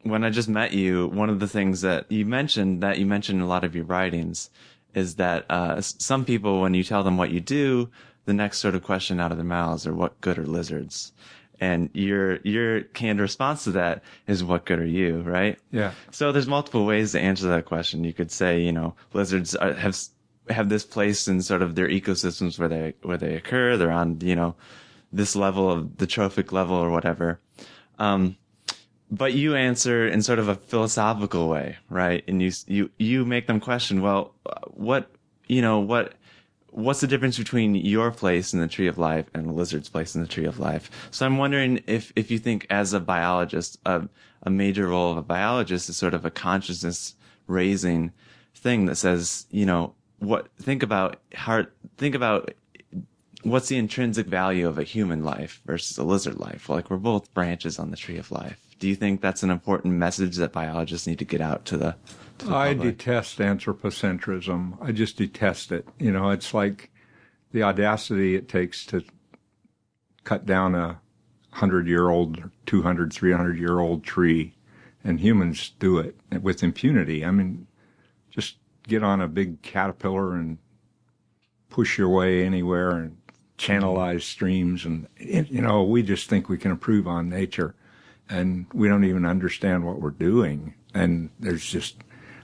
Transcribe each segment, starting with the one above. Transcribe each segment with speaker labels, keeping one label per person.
Speaker 1: when I just met you, one of the things that you mentioned in a lot of your writings is that some people, when you tell them what you do, the next sort of question out of their mouths are, what good are lizards? And your canned response to that is, what good are you, right?
Speaker 2: Yeah.
Speaker 1: So there's multiple ways to answer that question. You could say, lizards have this place in sort of their ecosystems where they occur. They're on, this level of the trophic level or whatever. But you answer in sort of a philosophical way, right? And you make them question, well, what's the difference between your place in the tree of life and a lizard's place in the tree of life? So I'm wondering if you think, as a biologist, a major role of a biologist is sort of a consciousness raising thing that says, think about what's the intrinsic value of a human life versus a lizard life? Like, we're both branches on the tree of life. Do you think that's an important message that biologists need to get out to the
Speaker 2: I
Speaker 1: public?
Speaker 2: detest anthropocentrism. I just detest it. It's like the audacity it takes to cut down a 100-year-old, 200, 300-year-old tree, and humans do it with impunity. I mean, just get on a big caterpillar and push your way anywhere and channelize streams. And, we just think we can improve on nature, and we don't even understand what we're doing. And there's just,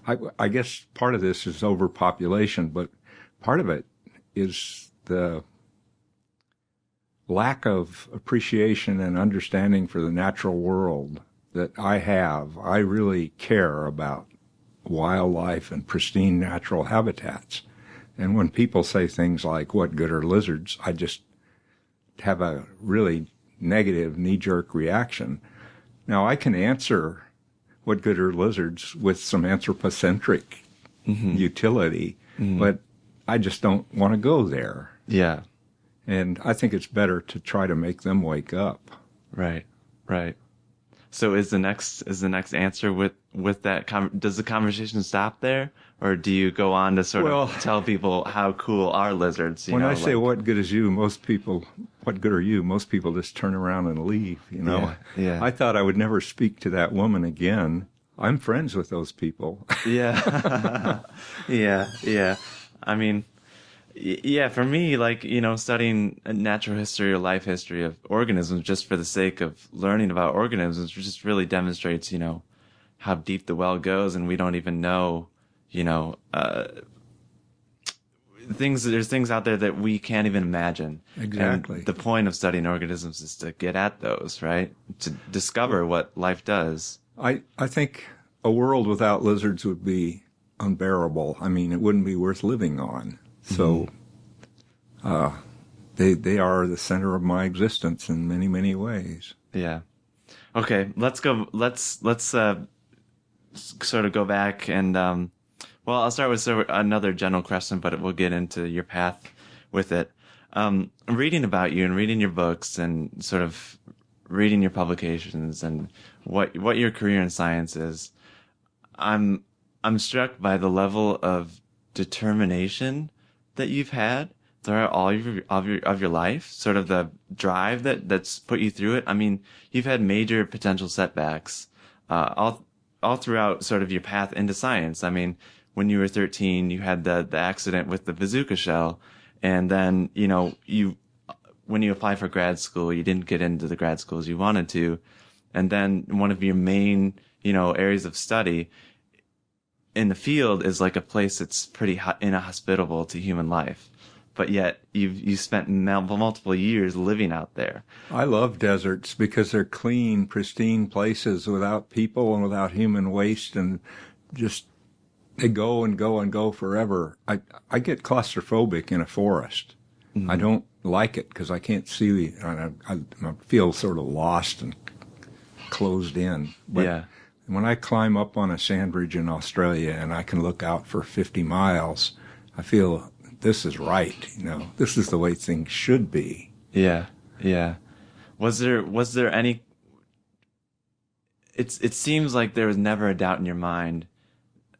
Speaker 2: I guess part of this is overpopulation, but part of it is the lack of appreciation and understanding for the natural world that I have. I really care about wildlife and pristine natural habitats. And when people say things like, what good are lizards, I just have a really negative knee-jerk reaction. Now, I can answer what good are lizards with some anthropocentric utility, but I just don't want to go there.
Speaker 1: Yeah.
Speaker 2: And I think it's better to try to make them wake up.
Speaker 1: Right. So is the next answer with that? Does the conversation stop there, or do you go on to sort of tell people how cool are lizards?
Speaker 2: When I say what good is you, what good are you? Most people just turn around and leave.
Speaker 1: Yeah.
Speaker 2: I thought I would never speak to that woman again. I'm friends with those people.
Speaker 1: Yeah. Yeah. I mean, yeah, for me, like, studying natural history or life history of organisms just for the sake of learning about organisms just really demonstrates, how deep the well goes, and we don't even know, there's things out there that we can't even imagine.
Speaker 2: Exactly.
Speaker 1: And the point of studying organisms is to get at those, right? To discover what life does.
Speaker 2: I think a world without lizards would be unbearable. I mean, it wouldn't be worth living on. So they are the center of my existence in many, many ways.
Speaker 1: Yeah. Okay, let's go. Let's sort of go back and I'll start with another general question, but we'll get into your path with it. Reading about you and reading your books and sort of reading your publications and what your career in science is, I'm struck by the level of determination that you've had throughout all of your life, sort of the drive that's put you through it. I mean, you've had major potential setbacks all throughout sort of your path into science. I mean, when you were 13, you had the accident with the bazooka shell, and then when you applied for grad school, you didn't get into the grad schools you wanted to, and then one of your main areas of study in the field is like a place that's pretty inhospitable to human life, but yet you spent multiple years living out there.
Speaker 2: I love deserts because they're clean, pristine places without people and without human waste, and just they go and go and go forever. I get claustrophobic in a forest. Mm-hmm. I don't like it because I can't see. I feel sort of lost and closed in. But
Speaker 1: yeah.
Speaker 2: When I climb up on a sand ridge in Australia and I can look out for 50 miles, I feel this is right. This is the way things should be.
Speaker 1: Yeah. Was there any? It seems like there was never a doubt in your mind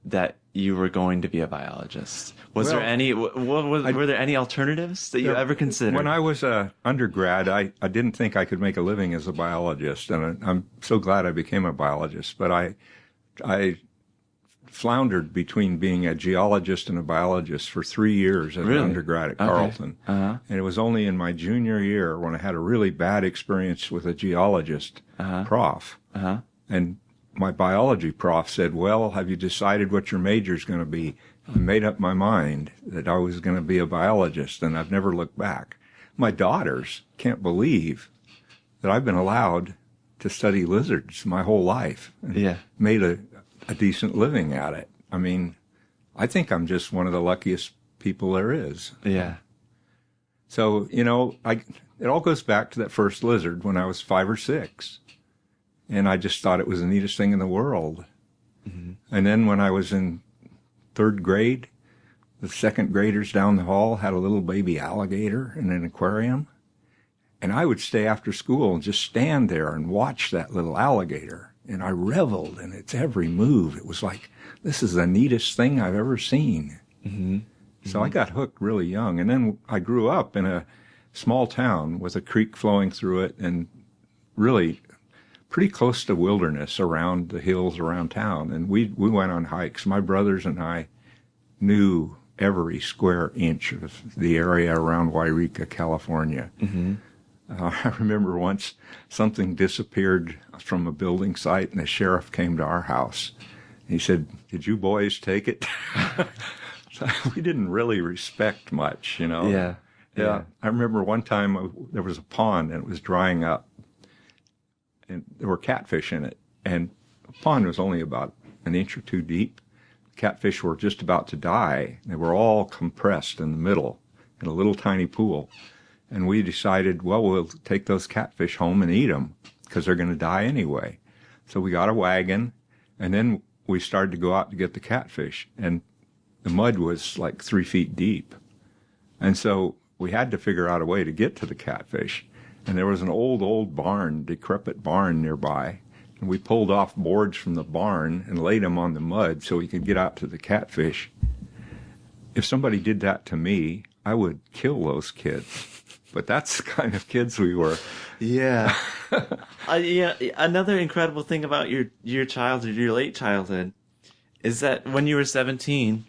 Speaker 1: that you were going to be a biologist? Was
Speaker 2: Well,
Speaker 1: there any, were there any alternatives that you ever considered?
Speaker 2: When I was a undergrad, I didn't think I could make a living as a biologist, and I'm so glad I became a biologist. But I floundered between being a geologist and a biologist for 3 years as an undergrad at Carleton. And it was only in my junior year when I had a really bad experience with a geologist prof. And my biology prof said, well, have you decided what your major's going to be? I made up my mind that I was going to be a biologist, and I've never looked back. My daughters can't believe that I've been allowed to study lizards my whole life. And made a decent living at it. I mean, I think I'm just one of the luckiest people there is.
Speaker 1: Yeah.
Speaker 2: So, you know, it all goes back to that first lizard when I was 5 or 6. And I just thought it was the neatest thing in the world. And then when I was in 3rd grade, the 2nd graders down the hall had a little baby alligator in an aquarium. And I would stay after school and just stand there and watch that little alligator. And I reveled in its every move. It was like, this is the neatest thing I've ever seen. So I got hooked really young. And then I grew up in a small town with a creek flowing through it and really pretty close to wilderness around the hills around town. And we went on hikes. My brothers and I knew every square inch of the area around Wairika, California. I remember once something disappeared from a building site, and the sheriff came to our house. He said, "Did you boys take it?" So we didn't really respect much, you know. Yeah. I remember one time there was a pond, and it was drying up, and there were catfish in it. And the pond was only about an inch or 2 deep. Catfish were just about to die. They were all compressed in the middle in a little tiny pool. And we decided, well, we'll take those catfish home and eat them because they're going to die anyway. So we got a wagon, and then we started to go out to get the catfish. And the mud was like 3 feet deep. And so we had to figure out a way to get to the catfish. And there was an old barn, decrepit barn nearby. And we pulled off boards from the barn and laid them on the mud so we could get out to the catfish. If somebody did that to me, I would kill those kids. But that's the kind of kids we were.
Speaker 1: Yeah. Another incredible thing about your childhood, your late childhood, is that when you were 17,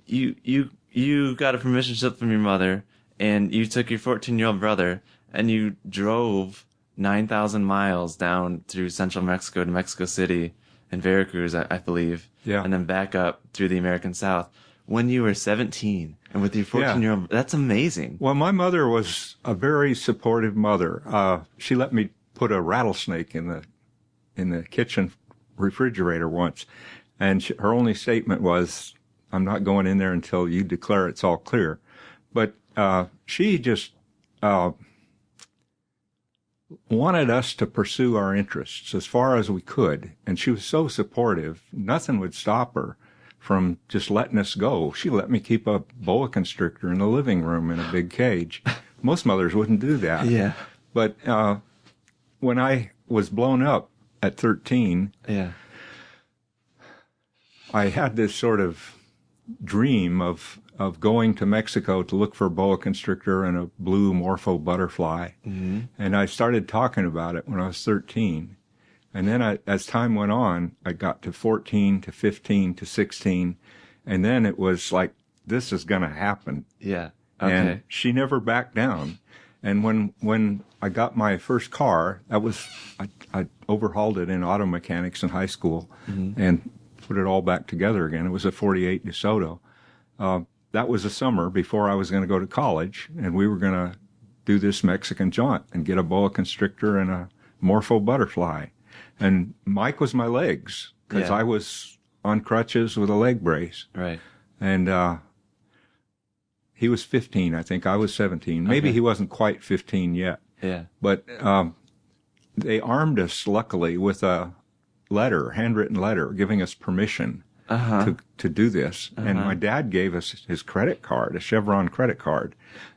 Speaker 1: you got a permission slip from your mother, and you took your 14-year-old brother, and you drove 9,000 miles down through central Mexico to Mexico City and Veracruz, I believe. Yeah. And then back up through the American South. When you were 17 and with your 14-year-old, that's amazing.
Speaker 2: Well, my mother was a very supportive mother. She let me put a rattlesnake in the kitchen refrigerator once, and her only statement was, "I'm not going in there until you declare it's all clear." But she just wanted us to pursue our interests as far as we could, and she was so supportive. Nothing would stop her from just letting us go. She let me keep a boa constrictor in the living room in a big cage. Most mothers wouldn't do that.
Speaker 1: Yeah.
Speaker 2: But when I was blown up at 13, I had this sort of dream of going to Mexico to look for a boa constrictor and a blue morpho butterfly. And I started talking about it when I was 13. And then as time went on, I got to 14, to 15, to 16. And then it was like, this is going to happen.
Speaker 1: Yeah. Okay.
Speaker 2: And she never backed down. And when I got my first car, I overhauled it in auto mechanics in high school and put it all back together again. It was a 48 DeSoto. That was a summer before I was going to go to college, and we were going to do this Mexican jaunt and get a boa constrictor and a morpho butterfly. And Mike was my legs, because I was on crutches with a leg brace.
Speaker 1: Right.
Speaker 2: And he was 15, I think. I was 17. Maybe he wasn't quite 15 yet.
Speaker 1: Yeah.
Speaker 2: But they armed us, luckily, with a letter, handwritten letter, giving us permission to do this. And my dad gave us his credit card, a Chevron credit card.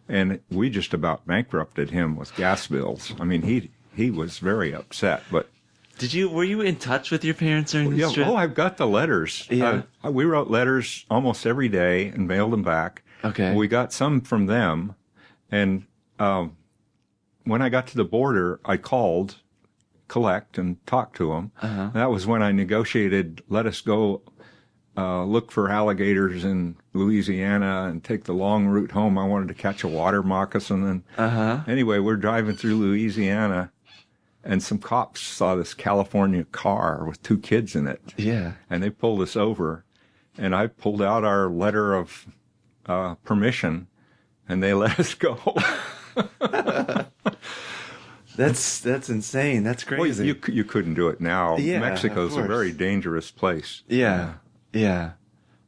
Speaker 2: And we just about bankrupted him with gas bills. I mean, he was very upset, but
Speaker 1: Were you in touch with your parents during this trip?
Speaker 2: Oh, I've got the letters.
Speaker 1: Yeah.
Speaker 2: We wrote letters almost every day and mailed them back.
Speaker 1: Okay.
Speaker 2: We got some from them. And when I got to the border, I called, collect, and talk to them. That was when I negotiated, let us go look for alligators in Louisiana and take the long route home. I wanted to catch a water moccasin. And anyway, we're driving through Louisiana, and some cops saw this California car with 2 kids in it.
Speaker 1: Yeah. And
Speaker 2: they pulled us over, and I pulled out our letter of permission, and they let us go.
Speaker 1: That's insane. That's crazy.
Speaker 2: Well, you couldn't do it now.
Speaker 1: Yeah,
Speaker 2: Mexico's a very dangerous place.
Speaker 1: Yeah.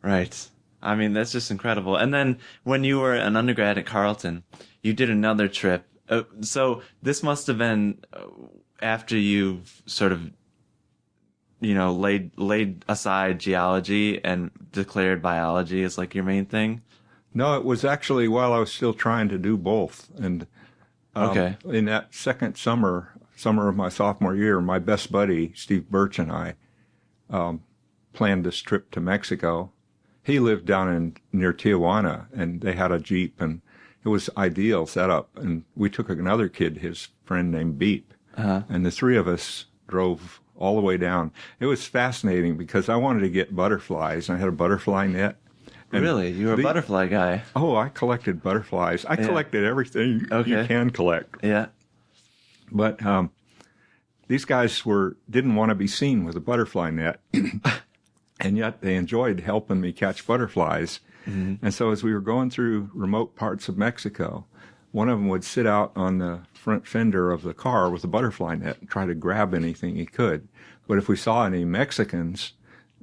Speaker 1: Right. I mean, that's just incredible. And then when you were an undergrad at Carleton, you did another trip. So this must have been after you've sort of, laid aside geology and declared biology as like your main thing.
Speaker 2: No, it was actually while I was still trying to do both. And in that second summer of my sophomore year, my best buddy, Steve Birch, and I planned this trip to Mexico. He lived down near Tijuana, and they had a Jeep, and it was ideal setup. And we took another kid, his friend named Beep, and the 3 of us drove all the way down. It was fascinating because I wanted to get butterflies, and I had a butterfly net. And
Speaker 1: really? You were a butterfly guy?
Speaker 2: Oh, I collected butterflies. I collected everything you can collect.
Speaker 1: Yeah.
Speaker 2: But these guys didn't want to be seen with a butterfly net, and yet they enjoyed helping me catch butterflies. And so as we were going through remote parts of Mexico, one of them would sit out on the front fender of the car with a butterfly net and try to grab anything he could. But if we saw any Mexicans,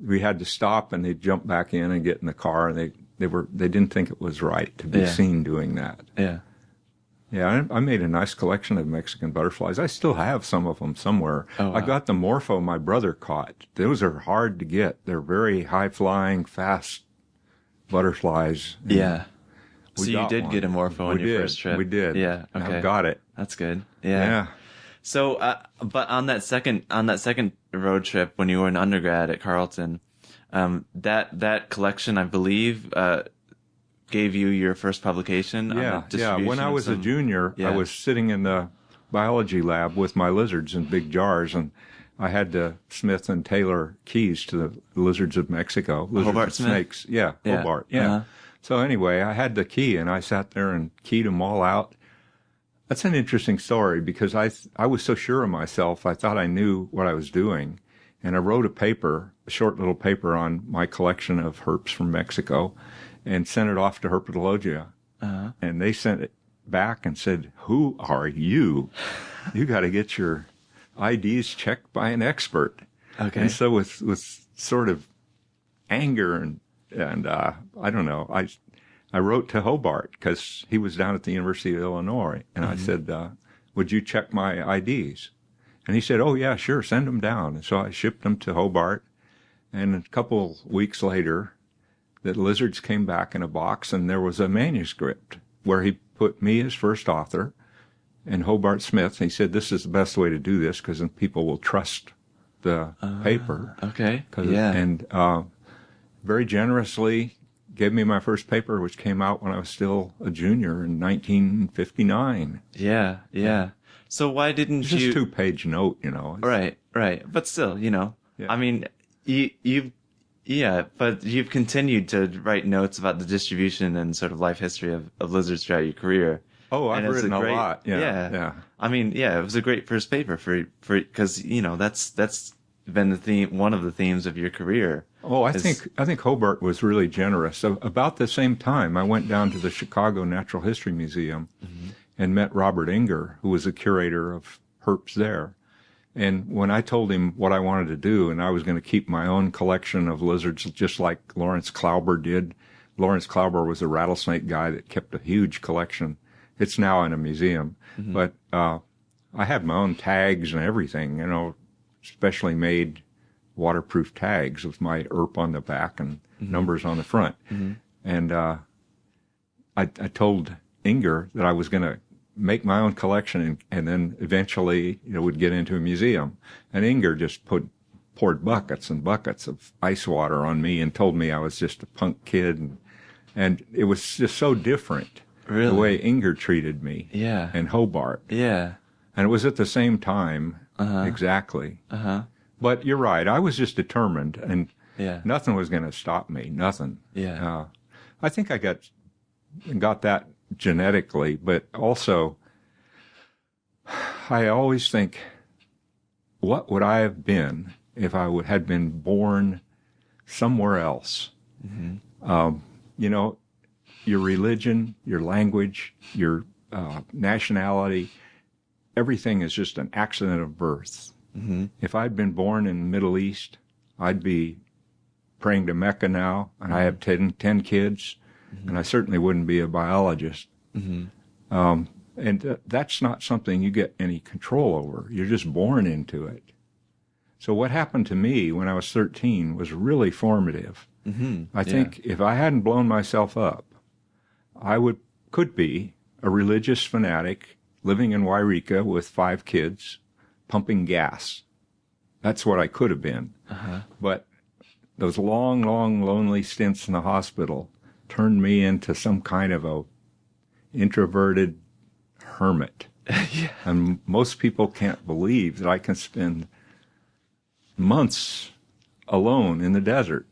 Speaker 2: we had to stop, and they'd jump back in and get in the car, and they didn't think it was right to be seen doing that.
Speaker 1: Yeah.
Speaker 2: Yeah, I made a nice collection of Mexican butterflies. I still have some of them somewhere.
Speaker 1: Oh, wow.
Speaker 2: I got the morpho my brother caught. Those are hard to get. They're very high-flying, fast butterflies.
Speaker 1: Yeah. So you did get a morpho on your first trip.
Speaker 2: We did.
Speaker 1: Yeah. Okay.
Speaker 2: I've got it.
Speaker 1: That's good. Yeah. So, but on that second road trip when you were an undergrad at Carleton, that collection, I believe, gave you your first publication.
Speaker 2: Yeah. When I was a junior, I was sitting in the biology lab with my lizards in big jars, and I had the Smith and Taylor keys to the lizards of Mexico. Lizards
Speaker 1: Hobart
Speaker 2: and
Speaker 1: Smith?
Speaker 2: snakes. Yeah, Hobart. Yeah. So anyway, I had the key, and I sat there and keyed them all out. That's an interesting story because I was so sure of myself. I thought I knew what I was doing. And I wrote a short little paper on my collection of herps from Mexico and sent it off to herpetologia. And they sent it back and said, "Who are you? You got to get your IDs checked by an expert."
Speaker 1: Okay.
Speaker 2: And so with sort of anger and I don't know, I wrote to Hobart because he was down at the University of Illinois, and I said, "Would you check my IDs?" And he said, "Oh yeah, sure, send them down." And so I shipped them to Hobart, and a couple weeks later, the lizards came back in a box, and there was a manuscript where he put me as first author and Hobart Smith. And he said, "This is the best way to do this because then people will trust the paper."
Speaker 1: Okay. Yeah.
Speaker 2: And very generously gave me my first paper, which came out when I was still a junior in 1959.
Speaker 1: Yeah. So why didn't
Speaker 2: it's
Speaker 1: you?
Speaker 2: Just a 2-page note,
Speaker 1: Right. But still,
Speaker 2: Yeah.
Speaker 1: I mean, but you've continued to write notes about the distribution and sort of life history of lizards throughout your career.
Speaker 2: Oh, I've written a lot. Yeah.
Speaker 1: I mean, it was a great first paper for because that's been the theme, one of the themes of your career.
Speaker 2: Oh, I think Hobart was really generous. So about the same time, I went down to the Chicago Natural History Museum and met Robert Inger, who was the curator of herps there. And when I told him what I wanted to do, and I was going to keep my own collection of lizards, just like Lawrence Klauber did. Lawrence Klauber was a rattlesnake guy that kept a huge collection. It's now in a museum. But I had my own tags and everything, specially made waterproof tags with my ERP on the back and numbers on the front. And I told Inger that I was going to make my own collection and then eventually, would get into a museum. And Inger just poured buckets and buckets of ice water on me and told me I was just a punk kid. And it was just so different.
Speaker 1: Really?
Speaker 2: The way Inger treated me.
Speaker 1: Yeah.
Speaker 2: And Hobart.
Speaker 1: Yeah.
Speaker 2: And it was at the same time. Exactly. But you're right. I was just determined, and nothing was going to stop me. Nothing.
Speaker 1: Yeah.
Speaker 2: I think I got that genetically, but also I always think, what would I have been if I had been born somewhere else? Your religion, your language, your nationality, everything is just an accident of birth. If I'd been born in the Middle East, I'd be praying to Mecca now, and I have 10 kids, and I certainly wouldn't be a biologist. And that's not something you get any control over. You're just born into it. So what happened to me when I was 13 was really formative. I think if I hadn't blown myself up, I could be a religious fanatic living in Wairika with 5 kids, pumping gas. That's what I could have been. But those long, long, lonely stints in the hospital turned me into some kind of a introverted hermit. And most people can't believe that I can spend months alone in the desert.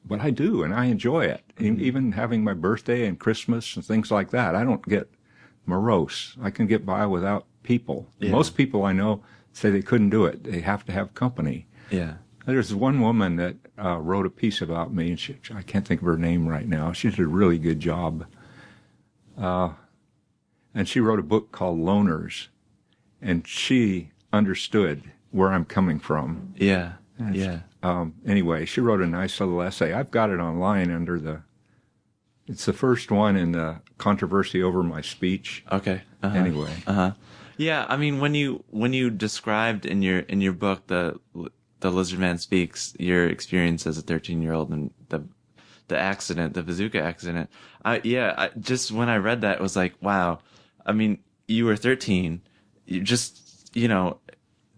Speaker 2: But I do, and I enjoy it. Even having my birthday and Christmas and things like that, I don't get morose. I can get by without people. Most people I know say they couldn't do it. They have to have company. There's one woman that wrote a piece about me, and I can't think of her name right now. She did a really good job. And she wrote a book called Loners, and she understood where I'm coming from. Anyway, she wrote a nice little essay. I've got it online under it's the first one in the controversy over my speech. Anyway.
Speaker 1: Yeah, I mean, when you described in your book the Lizard Man Speaks, your experience as a 13-year-old and the accident, the bazooka accident, just when I read that, it was like, wow. I mean, you were 13. You just,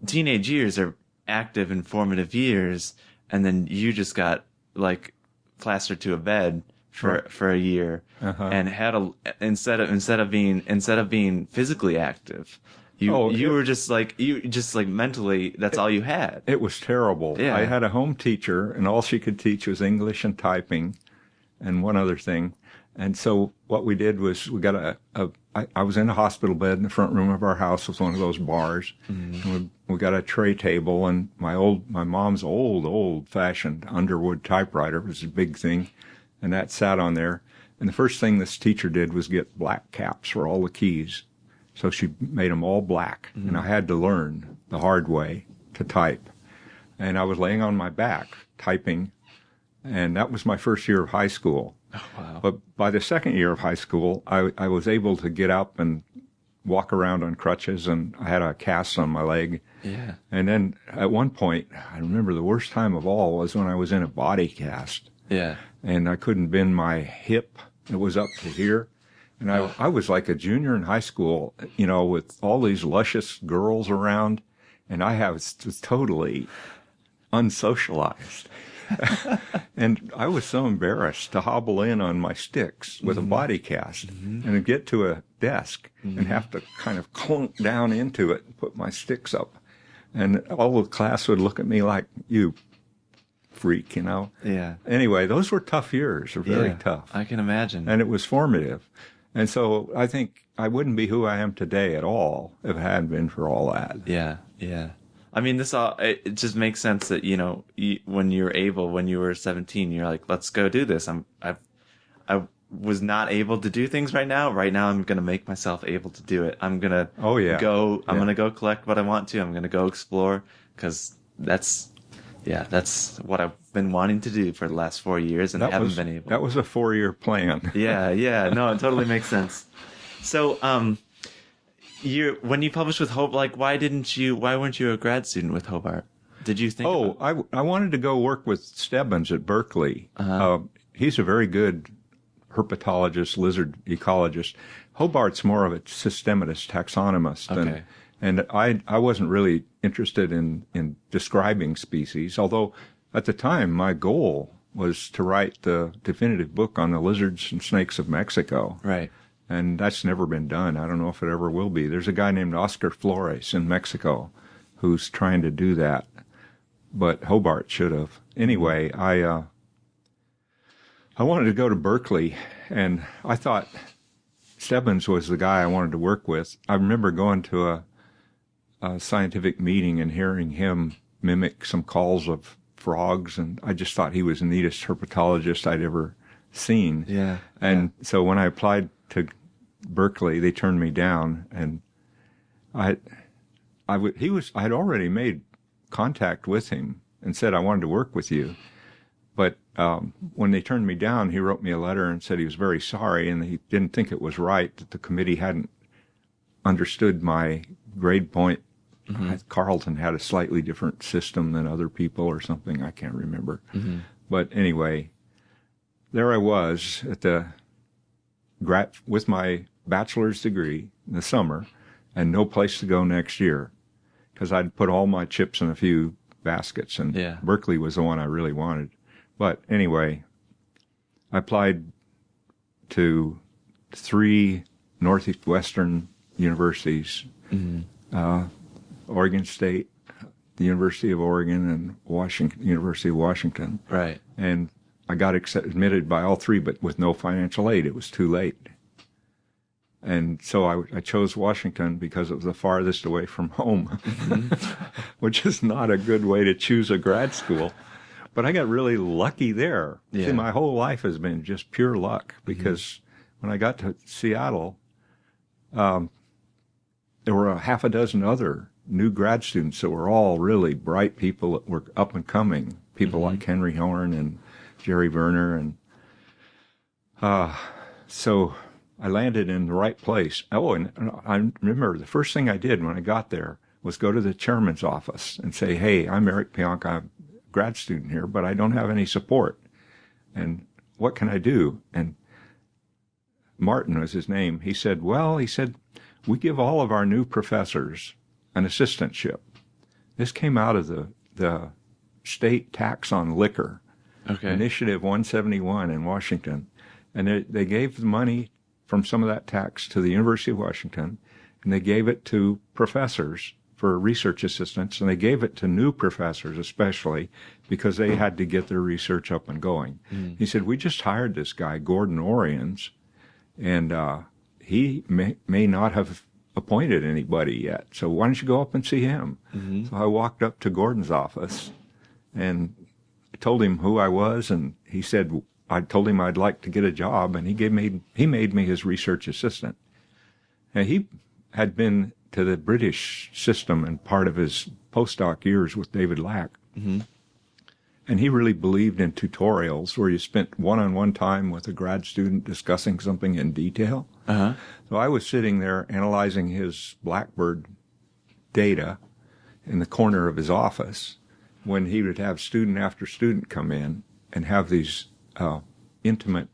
Speaker 1: teenage years are active and formative years, and then you just got like plastered to a bed for a year and had instead of being physically active, you were just like mentally, that's all you had.
Speaker 2: It was terrible. I had a home teacher, and all she could teach was English and typing and one other thing. And so what we did was we got I was in a hospital bed in the front room of our house with one of those bars. And we got a tray table, and my mom's old-fashioned Underwood typewriter was a big thing, and that sat on there. And the first thing this teacher did was get black caps for all the keys. So she made them all black, and I had to learn the hard way to type. And I was laying on my back typing, and that was my first year of high school.
Speaker 1: Oh, wow.
Speaker 2: But by the second year of high school, I was able to get up and walk around on crutches, and I had a cast on my leg. And then at one point, I remember the worst time of all was when I was in a body cast. And I couldn't bend my hip. It was up to here. And I was like a junior in high school, with all these luscious girls around, and I was totally unsocialized. And I was so embarrassed to hobble in on my sticks with a body cast and to get to a desk and have to kind of clunk down into it and put my sticks up. And all the class would look at me like, you freak, Anyway, those were tough years. They were very tough.
Speaker 1: I can imagine.
Speaker 2: And it was formative. And so I think I wouldn't be who I am today at all if it hadn't been for all that.
Speaker 1: I mean, it just makes sense that, when you were 17, you're like, let's go do this. I was not able to do things right now. Right now, I'm going to make myself able to do it. I'm going to going to go collect what I want to. I'm going to go explore, because that's what I've been wanting to do for the last 4 years and haven't been able.
Speaker 2: That was a 4-year plan.
Speaker 1: No, it totally makes sense. So, when you published with Hope, why weren't you a grad student with Hobart? Did you think?
Speaker 2: I wanted to go work with Stebbins at Berkeley. He's a very good herpetologist, lizard ecologist. Hobart's more of a systematist, taxonomist,
Speaker 1: Okay.
Speaker 2: and I wasn't really interested in describing species, although at the time my goal was to write the definitive book on the lizards and snakes of Mexico.
Speaker 1: Right.
Speaker 2: And that's never been done. I don't know if it ever will be. There's a guy named Oscar Flores in Mexico who's trying to do that, but Hobart should have. Anyway, I wanted to go to Berkeley, and I thought Stebbins was the guy I wanted to work with. I remember going to a scientific meeting and hearing him mimic some calls of frogs, and I just thought he was the neatest herpetologist I'd ever seen.
Speaker 1: Yeah.
Speaker 2: And so when I applied to Berkeley, they turned me down, and I had already made contact with him and said I wanted to work with you. But when they turned me down, he wrote me a letter and said he was very sorry, and he didn't think it was right that the committee hadn't understood my grade point. Mm-hmm. Carleton had a slightly different system than other people or something. I can't remember. Mm-hmm. But anyway, there I was at with my bachelor's degree in the summer and no place to go next year because I'd put all my chips in a few baskets, and Berkeley was the one I really wanted. But anyway, I applied to 3 northwestern universities, Oregon State, the University of Oregon, and University of Washington.
Speaker 1: Right.
Speaker 2: And I got admitted by all 3, but with no financial aid. It was too late. And so I chose Washington because it was the farthest away from home, which is not a good way to choose a grad school. But I got really lucky there.
Speaker 1: Yeah.
Speaker 2: See, my whole life has been just pure luck because when I got to Seattle, there were a half a dozen other new grad students that were all really bright people that were up and coming, people like Henry Horn and Jerry Werner. And so I landed in the right place. Oh, and I remember the first thing I did when I got there was go to the chairman's office and say, hey, I'm Eric Pianka, I'm a grad student here, but I don't have any support. And what can I do? And Martin was his name. He said, we give all of our new professors an assistantship. This came out of the state tax on liquor, Initiative 171 in Washington. And they gave the money from some of that tax to the University of Washington, and they gave it to professors for research assistants, and they gave it to new professors especially because they had to get their research up and going. He said, we just hired this guy, Gordon Orions, and he may not have appointed anybody yet, so why don't you go up and see him? So I walked up to Gordon's office and told him who I was, and he said, I told him I'd like to get a job, and he made me his research assistant. And he had been to the British system and part of his postdoc years with David Lack. And he really believed in tutorials where you spent one-on-one time with a grad student discussing something in detail. So I was sitting there analyzing his Blackbird data in the corner of his office when he would have student after student come in and have these intimate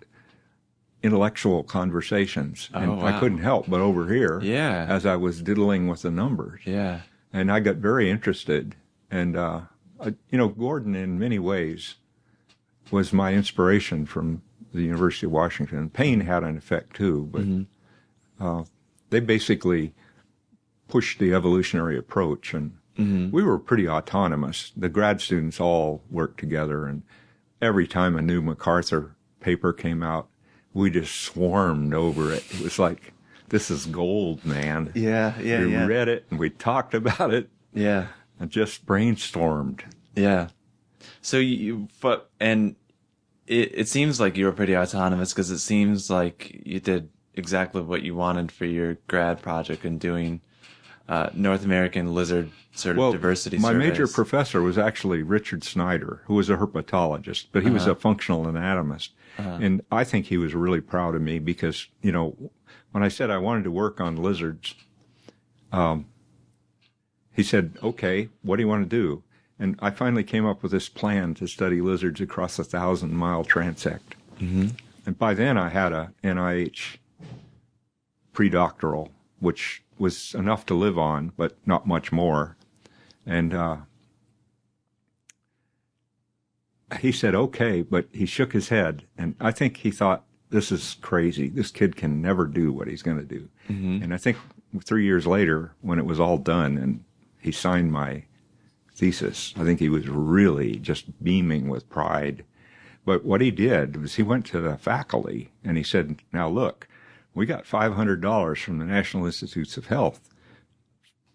Speaker 2: intellectual conversations. And I couldn't help but overhear as I was diddling with the numbers. And I got very interested. And, Gordon, in many ways, was my inspiration from the University of Washington. Payne had an effect, too, but they basically pushed the evolutionary approach. And we were pretty autonomous. The grad students all worked together, and every time a new MacArthur paper came out, we just swarmed over it. It was like, this is gold, man. We read it, and we talked about it. And just brainstormed.
Speaker 1: So it seems like you were pretty autonomous because it seems like you did exactly what you wanted for your grad project and doing North American lizard diversity
Speaker 2: my
Speaker 1: surveys.
Speaker 2: major professor was actually Richard Snyder, who was a herpetologist, but he was a functional anatomist. And I think he was really proud of me because, when I said I wanted to work on lizards, he said, okay, what do you want to do? And I finally came up with this plan to study lizards across a 1,000-mile transect. And by then I had a NIH pre-doctoral, which was enough to live on, but not much more. And he said, okay, but he shook his head. And I think he thought, this is crazy. This kid can never do what he's going to do. Mm-hmm. And I think 3 years later, when it was all done and he signed my thesis, I think he was really just beaming with pride. But what he did was he went to the faculty and he said, now look, we got $500 from the National Institutes of Health.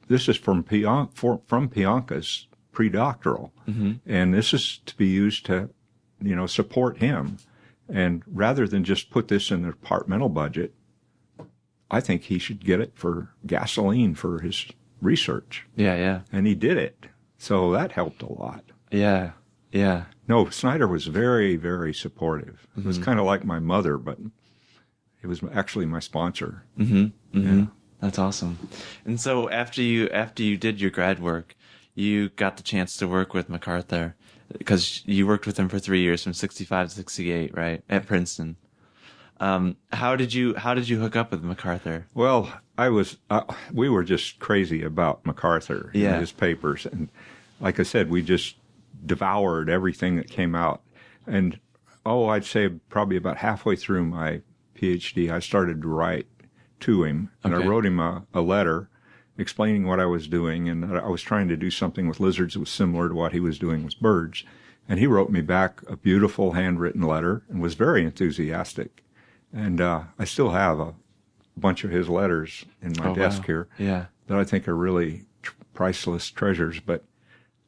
Speaker 2: This is from Pianka's pre-doctoral. Mm-hmm. And this is to be used to, support him. And rather than just put this in the departmental budget, I think he should get it for gasoline for his research.
Speaker 1: Yeah, yeah.
Speaker 2: And he did it. So that helped a lot.
Speaker 1: Yeah, yeah.
Speaker 2: No, Snyder was very, very supportive. Mm-hmm. It was kind of like my mother, but he was actually my sponsor.
Speaker 1: Mm-hmm. Mm-hmm. Yeah. That's awesome. And so after you did your grad work, you got the chance to work with MacArthur, because you worked with him for 3 years, from 65 to 68, right, at Princeton. How did you hook up with MacArthur?
Speaker 2: Well, we were just crazy about MacArthur and his papers. And like I said, we just devoured everything that came out. And, I'd say probably about halfway through my PhD, I started to write to him. And I wrote him a letter explaining what I was doing, and that I was trying to do something with lizards that was similar to what he was doing with birds. And he wrote me back a beautiful handwritten letter and was very enthusiastic. And I still have a bunch of his letters in my desk here that I think are really priceless treasures. But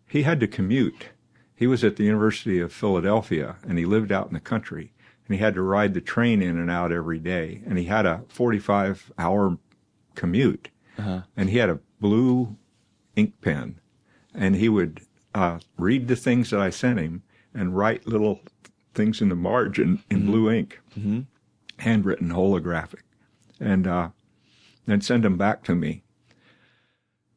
Speaker 2: he had to commute. He was at the University of Philadelphia, and he lived out in the country. And he had to ride the train in and out every day. And he had a 45-hour commute. Uh-huh. And he had a blue ink pen, and he would read the things that I sent him and write little things in the margin in blue ink, handwritten, holographic, and then send them back to me.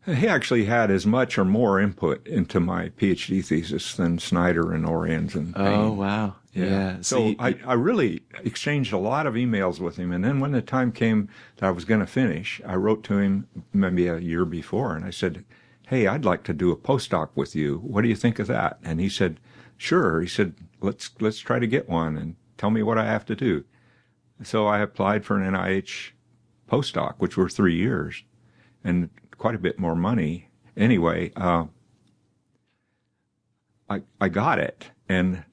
Speaker 2: He actually had as much or more input into my PhD thesis than Snyder and Oriens and Payne.
Speaker 1: Oh, wow. Yeah.
Speaker 2: So I really exchanged a lot of emails with him. And then when the time came that I was going to finish, I wrote to him maybe a year before, and I said, hey, I'd like to do a postdoc with you. What do you think of that? And he said, sure. He said, let's try to get one and tell me what I have to do. So I applied for an NIH postdoc, which were 3 years, and quite a bit more money. Anyway, I got it. And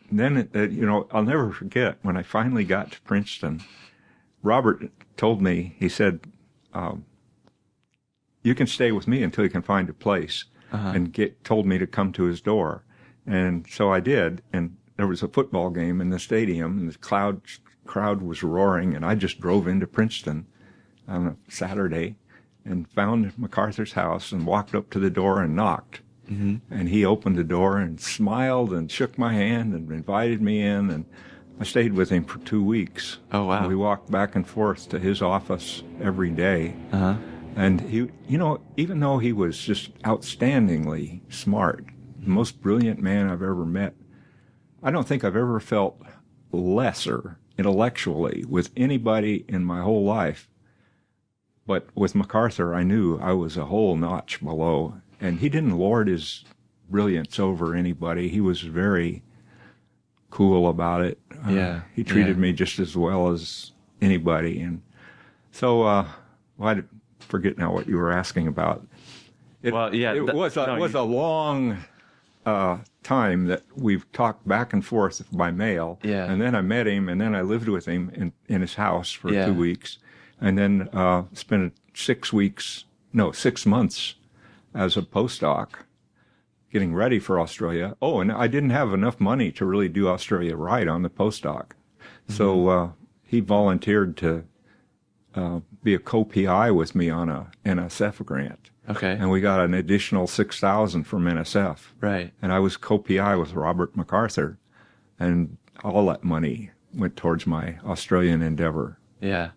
Speaker 2: then, I'll never forget when I finally got to Princeton, Robert told me, he said, you can stay with me until you can find a place, and told me to come to his door. And so I did. And there was a football game in the stadium, and the crowd was roaring. And I just drove into Princeton on a Saturday and found MacArthur's house and walked up to the door and knocked. Mm-hmm. And he opened the door and smiled and shook my hand and invited me in. And I stayed with him for 2 weeks.
Speaker 1: Oh, wow.
Speaker 2: And we walked back and forth to his office every day.
Speaker 1: Uh-huh.
Speaker 2: And he, even though he was just outstandingly smart, the most brilliant man I've ever met, I don't think I've ever felt lesser intellectually with anybody in my whole life. But with MacArthur, I knew I was a whole notch below. And he didn't lord his brilliance over anybody. He was very cool about it. He treated me just as well as anybody. And so, I forget now what you were asking about. It was a long time that we've talked back and forth by mail.
Speaker 1: Yeah.
Speaker 2: And then I met him, and then I lived with him in his house for 2 weeks. And then spent 6 months as a postdoc getting ready for Australia. Oh, and I didn't have enough money to really do Australia right on the postdoc. Mm-hmm. So he volunteered to be a co-PI with me on a NSF grant.
Speaker 1: Okay.
Speaker 2: And we got an additional $6,000 from NSF.
Speaker 1: Right.
Speaker 2: And I was co-PI with Robert MacArthur, and all that money went towards my Australian endeavor.
Speaker 1: Yeah.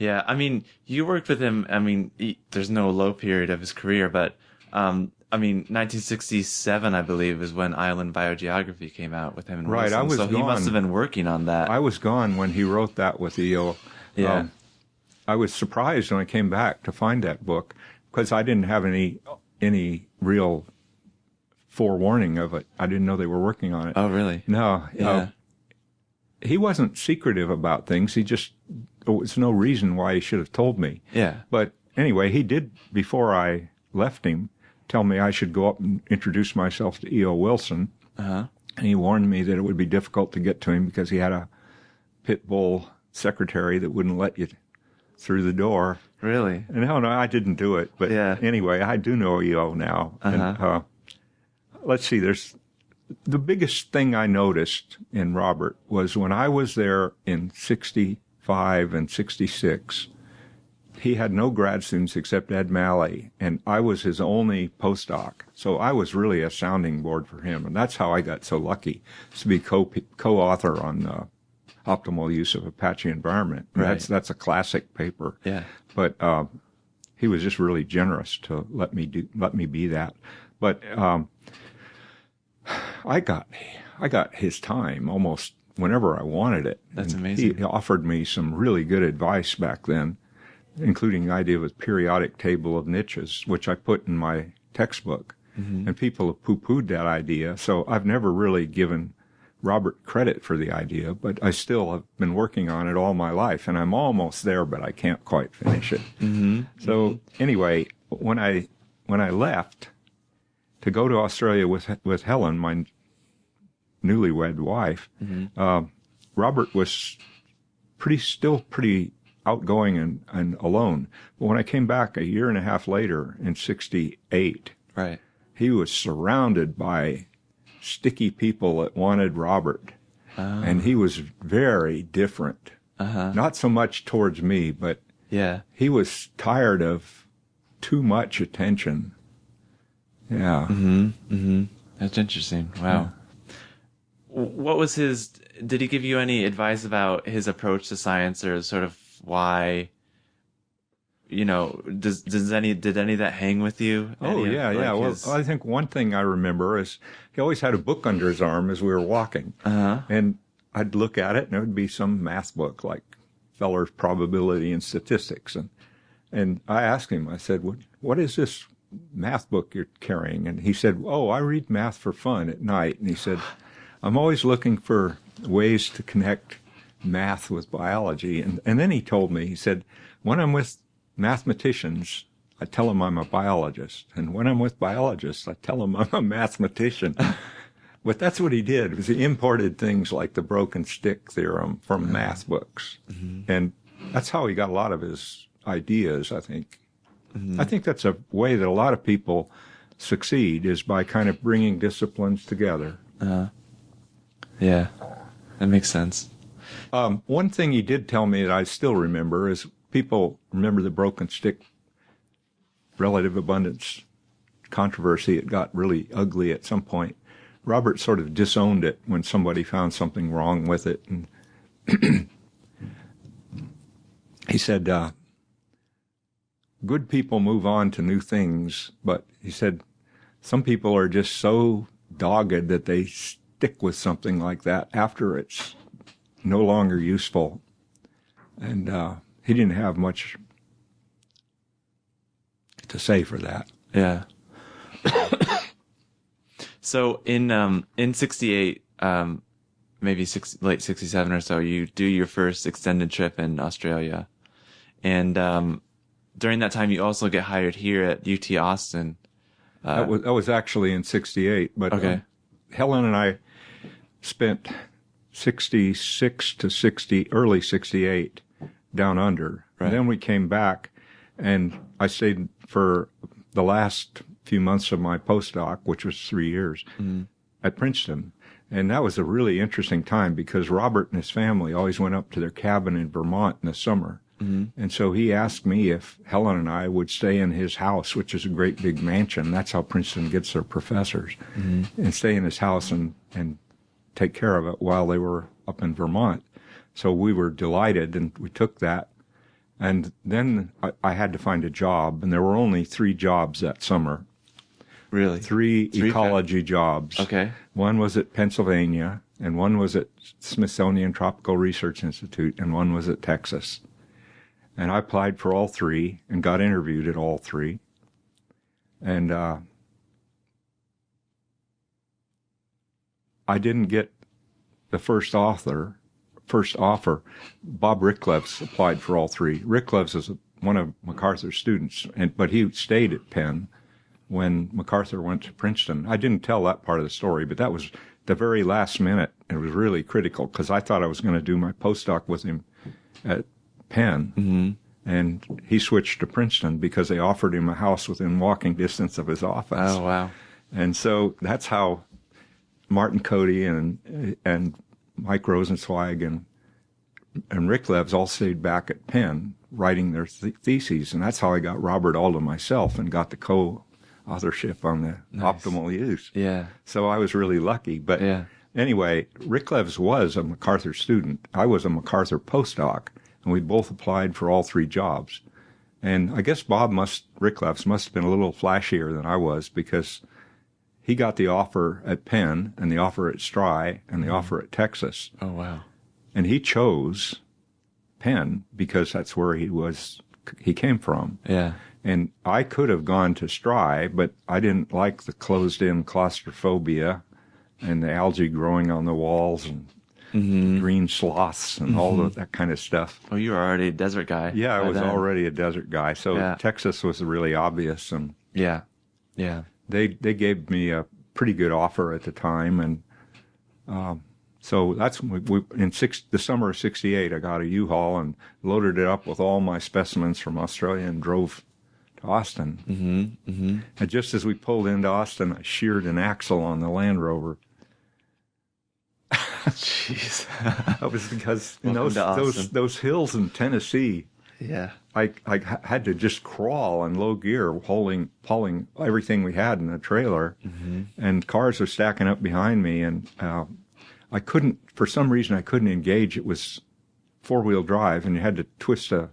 Speaker 1: I mean, you worked with him. I mean, there's no low period of his career, but 1967, I believe, is when Island Biogeography came out with him and
Speaker 2: Wilson. Right, I was
Speaker 1: so
Speaker 2: gone.
Speaker 1: He must have been working on that.
Speaker 2: I was gone when he wrote that with EO.
Speaker 1: Yeah.
Speaker 2: I was surprised when I came back to find that book because I didn't have any real forewarning of it. I didn't know they were working on it.
Speaker 1: Oh, really?
Speaker 2: No.
Speaker 1: Yeah.
Speaker 2: He wasn't secretive about things. There was no reason why he should have told me.
Speaker 1: Yeah.
Speaker 2: But anyway, he did, before I left him, tell me I should go up and introduce myself to E.O. Wilson.
Speaker 1: Uh-huh.
Speaker 2: And he warned me that it would be difficult to get to him because he had a pit bull secretary that wouldn't let you through the door.
Speaker 1: Really?
Speaker 2: And no, I didn't do it. But anyway, I do know E.O. now.
Speaker 1: Uh-huh.
Speaker 2: And, let's see, the biggest thing I noticed in Robert was when I was there in 65 and 66, he had no grad students except Ed Malley, and I was his only postdoc. So I was really a sounding board for him, and that's how I got so lucky to be co-author on optimal use of Apache environment.
Speaker 1: Right.
Speaker 2: That's a classic paper.
Speaker 1: Yeah.
Speaker 2: But he was just really generous to let me be that. But I got his time almost whenever I wanted it.
Speaker 1: That's
Speaker 2: and
Speaker 1: amazing.
Speaker 2: He offered me some really good advice back then, including the idea of a periodic table of niches, which I put in my textbook. Mm-hmm. And people have poo-pooed that idea, so I've never really given Robert credit for the idea, but I still have been working on it all my life, and I'm almost there, but I can't quite finish it.
Speaker 1: Mm-hmm.
Speaker 2: So anyway, when I left to go to Australia with Helen, my newlywed wife,
Speaker 1: mm-hmm.
Speaker 2: Robert was still pretty outgoing and alone. But when I came back a year and a half later in 68,
Speaker 1: right,
Speaker 2: he was surrounded by sticky people that wanted Robert.
Speaker 1: Oh.
Speaker 2: And he was very different.
Speaker 1: Uh-huh.
Speaker 2: Not so much towards me, but he was tired of too much attention. Yeah.
Speaker 1: Mm-hmm. Mm-hmm. That's interesting. Wow. Yeah. What was did he give you any advice about his approach to science, or sort of why, did any of that hang with you?
Speaker 2: Oh, yeah. Well, I think one thing I remember is he always had a book under his arm as we were walking.
Speaker 1: Uh-huh.
Speaker 2: And I'd look at it, and it would be some math book like Feller's Probability and Statistics. And I asked him, I said, what is this math book you're carrying? And he said, I read math for fun at night. And he said, I'm always looking for ways to connect math with biology. And then he told me, he said, when I'm with mathematicians, I tell them I'm a biologist. And when I'm with biologists, I tell them I'm a mathematician. But that's what he did, was he imported things like the broken stick theorem from math books. Mm-hmm. And that's how he got a lot of his ideas, I think. Mm-hmm. I think that's a way that a lot of people succeed, is by kind of bringing disciplines together.
Speaker 1: Yeah, that makes sense.
Speaker 2: One thing he did tell me that I still remember is, people remember the broken stick relative abundance controversy. It got really ugly at some point. Robert sort of disowned it when somebody found something wrong with it. And he said, good people move on to new things, but he said, some people are just so dogged that they stick with something like that after it's no longer useful. And he didn't have much to say for that.
Speaker 1: Yeah. So in 68, maybe late 67 or so, you do your first extended trip in Australia. And during that time, you also get hired here at UT Austin.
Speaker 2: That was actually in 68. But
Speaker 1: okay.
Speaker 2: Helen and I spent 66 to early 68 down under. Right. And then we came back, and I stayed for the last few months of my postdoc, which was 3 years, mm-hmm. at Princeton. And that was a really interesting time because Robert and his family always went up to their cabin in Vermont in the summer. Mm-hmm. And so he asked me if Helen and I would stay in his house, which is a great big mansion. That's how Princeton gets their professors, mm-hmm. and stay in his house and take care of it while they were up in Vermont. So we were delighted, and we took that. And then I had to find a job, and there were only 3 jobs that summer.
Speaker 1: Really?
Speaker 2: Three ecology jobs.
Speaker 1: Okay.
Speaker 2: One was at Pennsylvania, and one was at Smithsonian Tropical Research Institute, and one was at Texas. And I applied for all three and got interviewed at all three. And I didn't get the first offer. Bob Rickleves applied for all three. Rickleves is one of MacArthur's students, but he stayed at Penn when MacArthur went to Princeton. I didn't tell that part of the story, but that was the very last minute. It was really critical because I thought I was going to do my postdoc with him at Penn,
Speaker 1: Mm-hmm.
Speaker 2: and he switched to Princeton because they offered him a house within walking distance of his office.
Speaker 1: Oh, wow.
Speaker 2: And so that's how Martin Cody and Mike Rosenzweig and Rick Leves all stayed back at Penn writing their theses. And that's how I got Robert Alda myself and got the co-authorship on the optimal use.
Speaker 1: Yeah.
Speaker 2: So I was really lucky. But anyway, Rick Leves was a MacArthur student. I was a MacArthur postdoc, and we both applied for all three jobs. And I guess Rick Leves must have been a little flashier than I was because he got the offer at Penn and the offer at Stry and the offer at Texas.
Speaker 1: Oh, wow.
Speaker 2: And he chose Penn because that's where he came from.
Speaker 1: Yeah.
Speaker 2: And I could have gone to Stry, but I didn't like the closed-in claustrophobia and the algae growing on the walls and green sloths and all of that kind of stuff.
Speaker 1: Oh, you were already a desert guy.
Speaker 2: Yeah, I was already a desert guy. So Texas was really obvious. And
Speaker 1: yeah.
Speaker 2: They gave me a pretty good offer at the time, and so that's the summer of '68. I got a U-Haul and loaded it up with all my specimens from Australia and drove to Austin.
Speaker 1: Mm-hmm. Mm-hmm.
Speaker 2: And just as we pulled into Austin, I sheared an axle on the Land Rover.
Speaker 1: Jeez.
Speaker 2: That was because in those hills in Tennessee.
Speaker 1: Yeah.
Speaker 2: I had to just crawl in low gear, hauling everything we had in the trailer, and cars were stacking up behind me, and for some reason I couldn't engage. It was 4-wheel drive, and you had to twist a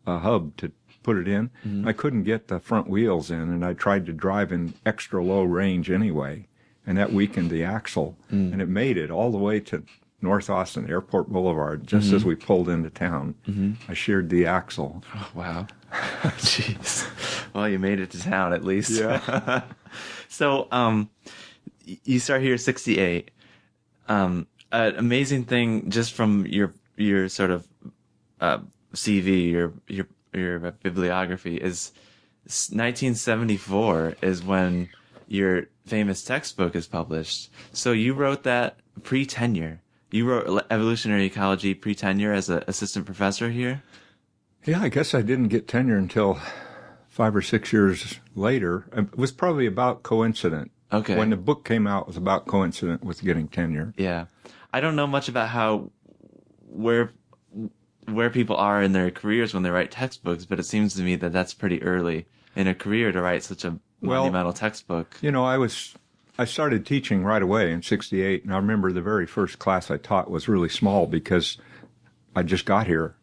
Speaker 2: hub to put it in. I couldn't get the front wheels in, and I tried to drive in extra low range anyway, and that weakened the axle, and it made it all the way to North Austin Airport Boulevard, just as we pulled into town. I sheared the axle.
Speaker 1: Oh, wow. Jeez. Well, you made it to town at least.
Speaker 2: Yeah.
Speaker 1: So, you start here at 68. An amazing thing just from your sort of CV, your bibliography is 1974 is when your famous textbook is published. So you wrote that pre-tenure. You wrote Evolutionary Ecology pre-tenure as an assistant professor here?
Speaker 2: Yeah, I guess I didn't get tenure until 5 or 6 years later. It was probably about coincident.
Speaker 1: Okay.
Speaker 2: When the book came out, it was about coincident with getting tenure.
Speaker 1: Yeah. I don't know much about where people are in their careers when they write textbooks, but it seems to me that that's pretty early in a career to write such a monumental textbook.
Speaker 2: You know, I started teaching right away in 68, and I remember the very first class I taught was really small because I just got here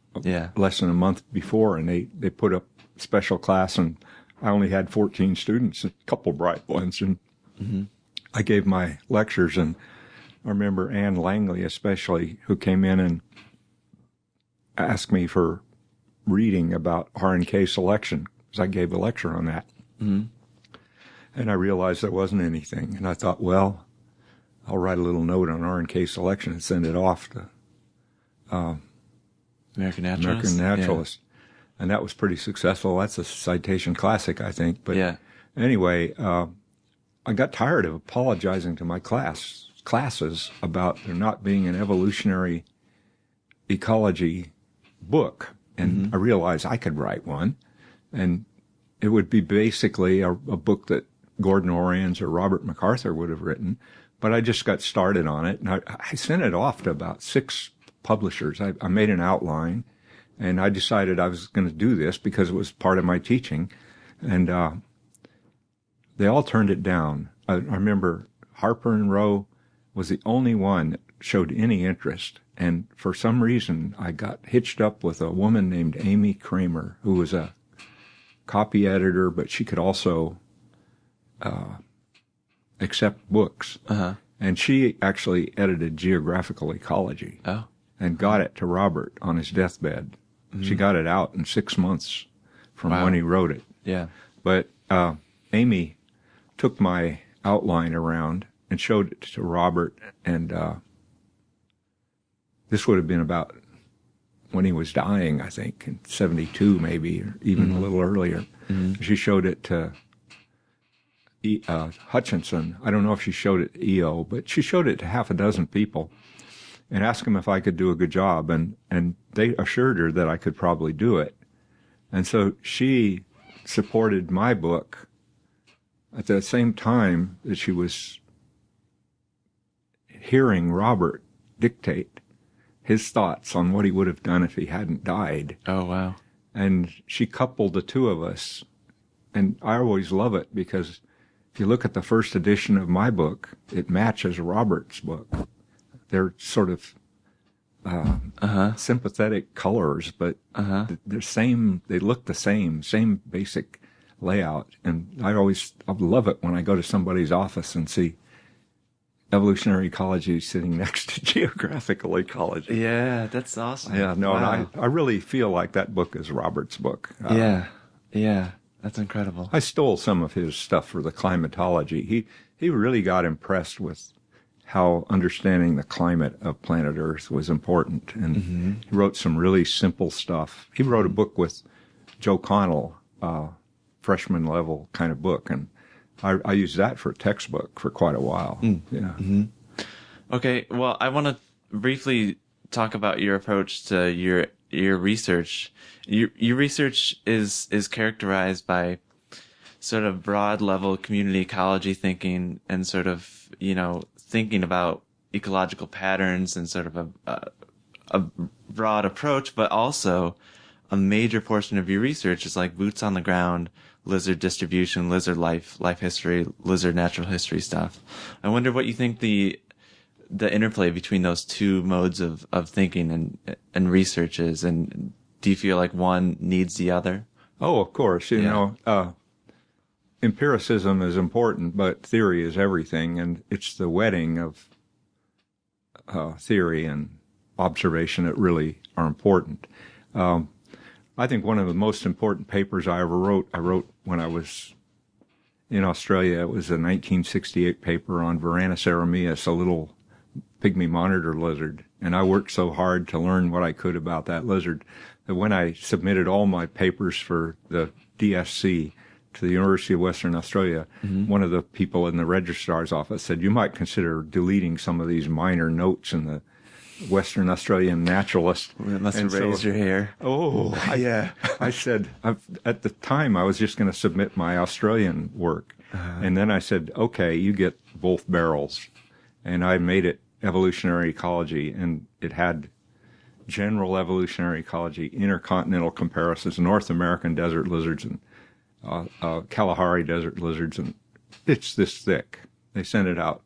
Speaker 2: less than a month before, and they put up special class, and I only had 14 students, a couple bright ones, and I gave my lectures, and I remember Ann Langley especially, who came in and asked me for reading about RNK selection, because I gave a lecture on that. And I realized there wasn't anything. And I thought, well, I'll write a little note on RNK selection and send it off to
Speaker 1: American Naturalist.
Speaker 2: Yeah. And that was pretty successful. That's a citation classic, I think. But anyway, I got tired of apologizing to my classes about there not being an evolutionary ecology book. And I realized I could write one. And it would be basically a book that Gordon Orians or Robert MacArthur would have written, but I just got started on it, and I sent it off to about 6 publishers. I made an outline, and I decided I was going to do this because it was part of my teaching, and they all turned it down. I remember Harper and Row was the only one that showed any interest, and for some reason I got hitched up with a woman named Amy Kramer, who was a copy editor, but she could also accept books. And she actually edited Geographical Ecology and got it to Robert on his deathbed. She got it out in 6 months from
Speaker 1: Wow.
Speaker 2: when he wrote it.
Speaker 1: Yeah.
Speaker 2: But Amy took my outline around and showed it to Robert, and this would have been about when he was dying, I think, in 72 maybe, or even a little earlier. She showed it to Hutchinson. I don't know if she showed it to EO, but she showed it to half a dozen people and asked them if I could do a good job, and they assured her that I could probably do it. And so she supported my book at the same time that she was hearing Robert dictate his thoughts on what he would have done if he hadn't died.
Speaker 1: Oh, wow.
Speaker 2: And she coupled the two of us. And I always love it because if you look at the first edition of my book, it matches Robert's book. They're sort of sympathetic colors, but they're same. They look the same basic layout. And I love it when I go to somebody's office and see evolutionary ecology sitting next to geographical ecology.
Speaker 1: Yeah, that's awesome.
Speaker 2: Yeah, no,
Speaker 1: Wow.
Speaker 2: and I really feel like that book is Robert's book.
Speaker 1: Yeah, that's incredible.
Speaker 2: I stole some of his stuff for the climatology. He really got impressed with how understanding the climate of planet Earth was important, and he wrote some really simple stuff. He wrote a book with Joe Connell, freshman level kind of book, and I used that for a textbook for quite a while. Yeah.
Speaker 1: Okay, well, I want to briefly talk about your approach to your research. Your research is characterized by sort of broad level community ecology thinking and sort of, thinking about ecological patterns and sort of a broad approach, but also a major portion of your research is like boots on the ground, lizard distribution, lizard life history, lizard natural history stuff. I wonder what you think the interplay between those two modes of thinking and research is, and do you feel like one needs the other?
Speaker 2: Oh, of course. You know, empiricism is important, but theory is everything, and it's the wedding of theory and observation that really are important. I think one of the most important papers I wrote when I was in Australia. It was a 1968 paper on Varanus arameus, a little pygmy monitor lizard, and I worked so hard to learn what I could about that lizard that when I submitted all my papers for the DSC to the University of Western Australia, one of the people in the registrar's office said, "You might consider deleting some of these minor notes in the Western Australian Naturalist."
Speaker 1: It must have raised your hair.
Speaker 2: Oh, yeah. I said, at the time, I was just going to submit my Australian work. And then I said, okay, you get both barrels. And I made it evolutionary ecology, and it had general evolutionary ecology, intercontinental comparisons, North American desert lizards, and Kalahari desert lizards, and it's this thick. They sent it out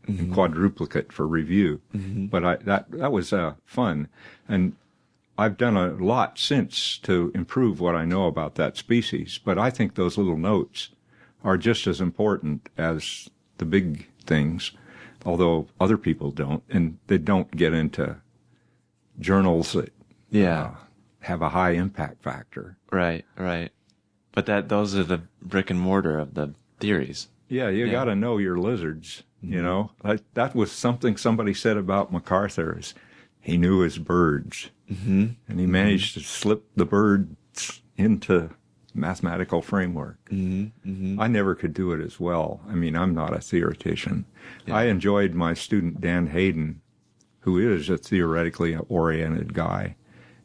Speaker 2: in quadruplicate for review. But that was fun. And I've done a lot since to improve what I know about that species. But I think those little notes are just as important as the big things, although other people don't. And they don't get into journals that have a high impact factor.
Speaker 1: Right. But those are the brick and mortar of the theories.
Speaker 2: Yeah, you got to know your lizards. You know, that was something somebody said about MacArthur, is he knew his birds, and he managed to slip the birds into mathematical framework. I never could do it as well. I mean, I'm not a theoretician. I enjoyed my student Dan Hayden, who is a theoretically oriented guy,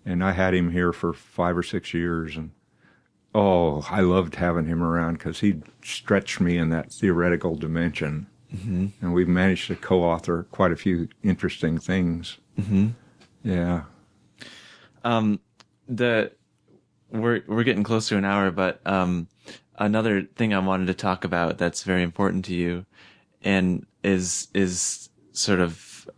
Speaker 2: and I had him here for 5 or 6 years, and I loved having him around because he stretched me in that theoretical dimension. And we've managed to co-author quite a few interesting things. Yeah.
Speaker 1: We're getting close to an hour, but another thing I wanted to talk about that's very important to you, and is sort of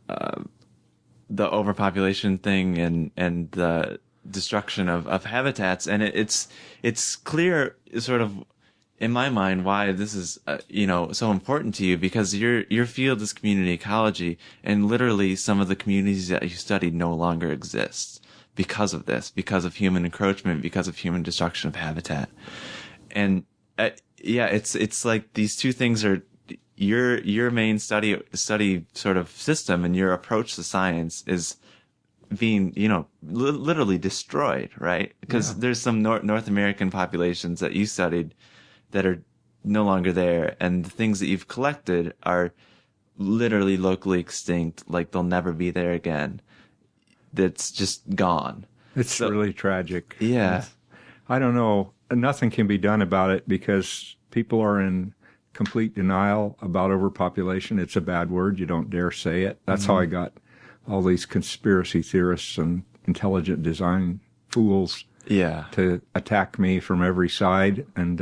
Speaker 1: the overpopulation thing and the destruction of habitats, and it's clear, sort of, in my mind, why this is so important to you, because your field is community ecology, and literally some of the communities that you studied no longer exist because of this, because of human encroachment, because of human destruction of habitat. And yeah, it's like these two things are your main study sort of system, and your approach to science is being, literally destroyed, right? Because there's some North American populations that you studied that are no longer there, and the things that you've collected are literally locally extinct, like they'll never be there again. That's just gone.
Speaker 2: It's really tragic.
Speaker 1: Yeah.
Speaker 2: I don't know. Nothing can be done about it because people are in complete denial about overpopulation. It's a bad word. You don't dare say it. That's how I got all these conspiracy theorists and intelligent design fools to attack me from every side. And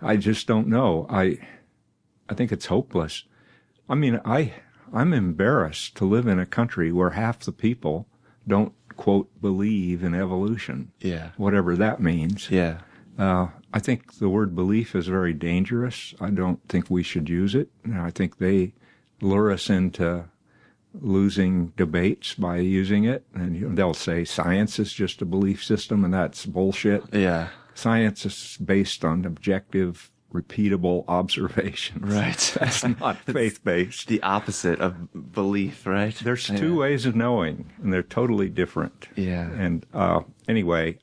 Speaker 2: I just don't know. I think it's hopeless. I mean, I'm embarrassed to live in a country where half the people don't, quote, believe in evolution.
Speaker 1: Yeah.
Speaker 2: Whatever that means.
Speaker 1: Yeah.
Speaker 2: I think the word belief is very dangerous. I don't think we should use it. And I think they lure us into losing debates by using it. And they'll say science is just a belief system, and that's bullshit.
Speaker 1: Yeah.
Speaker 2: Science is based on objective, repeatable observations.
Speaker 1: Right.
Speaker 2: That's not faith-based.
Speaker 1: The opposite of belief, right?
Speaker 2: There's two ways of knowing, and they're totally different.
Speaker 1: Yeah.
Speaker 2: And anyway,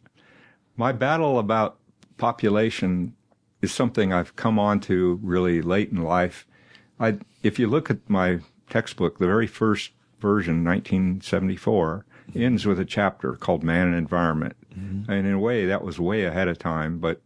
Speaker 2: my battle about population is something I've come on to really late in life. If you look at my textbook, the very first version, 1974, ends with a chapter called Man and Environment. Mm-hmm. And in a way, that was way ahead of time, but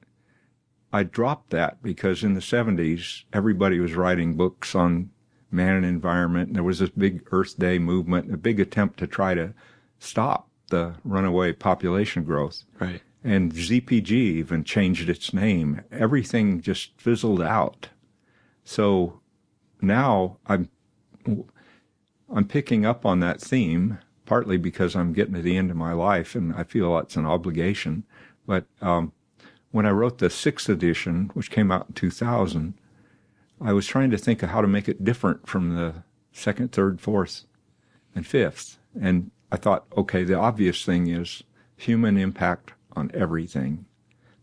Speaker 2: I dropped that because in the 70s, everybody was writing books on man and environment. And there was this big Earth Day movement, a big attempt to try to stop the runaway population growth.
Speaker 1: Right.
Speaker 2: And ZPG even changed its name. Everything just fizzled out. So now I'm picking up on that theme, partly because I'm getting to the end of my life and I feel it's an obligation. But when I wrote the 6th edition, which came out in 2000, I was trying to think of how to make it different from the 2nd, 3rd, 4th, and 5th. And I thought, okay, the obvious thing is human impact on everything.